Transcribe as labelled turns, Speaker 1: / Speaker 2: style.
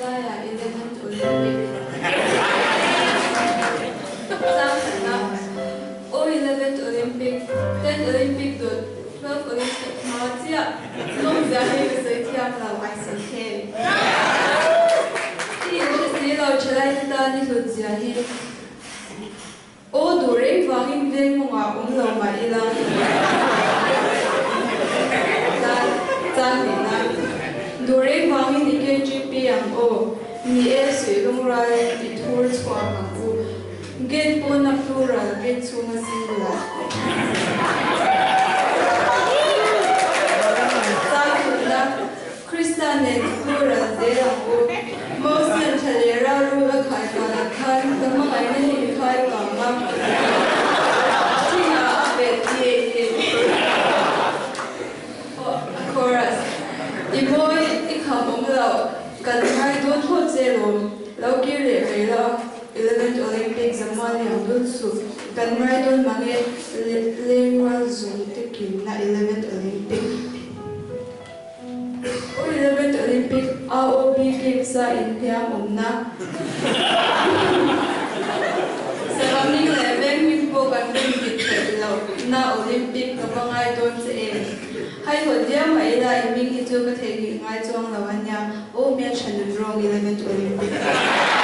Speaker 1: Saya 11th Olympic. Sana O 11th Olympic, 10th Olympic do 12th Olympic. Matia, long zahe besoi tiam la wai sake. Ti ni lo chalai ta ni lo zahe. O dure wangin veng monga lo ma ilang. Dure wangin ni KGP ang o ni sui long rai di tours kwa ang o get po na plural get sunga singular. Sakuna Krista net plural de ang o most ng chalera ruwa kai kalakan tama ay na ni kai kama tinga apet ye chorus Iboy ikhabong lao kanhay don ho zero lao kire kaila 11th Olympic zaman yang dun su kanhay don mange lengwa zoom tekim na 11th Olympic o 11th Olympic AOB game sa India umna sa kaming leveng wimpo kanbeng bitkaila na Olympic kapangay don sa Hai hồi dia mai la iming itu ke thegi ngai chuang lawan ya o mia chan rong 11th Olympic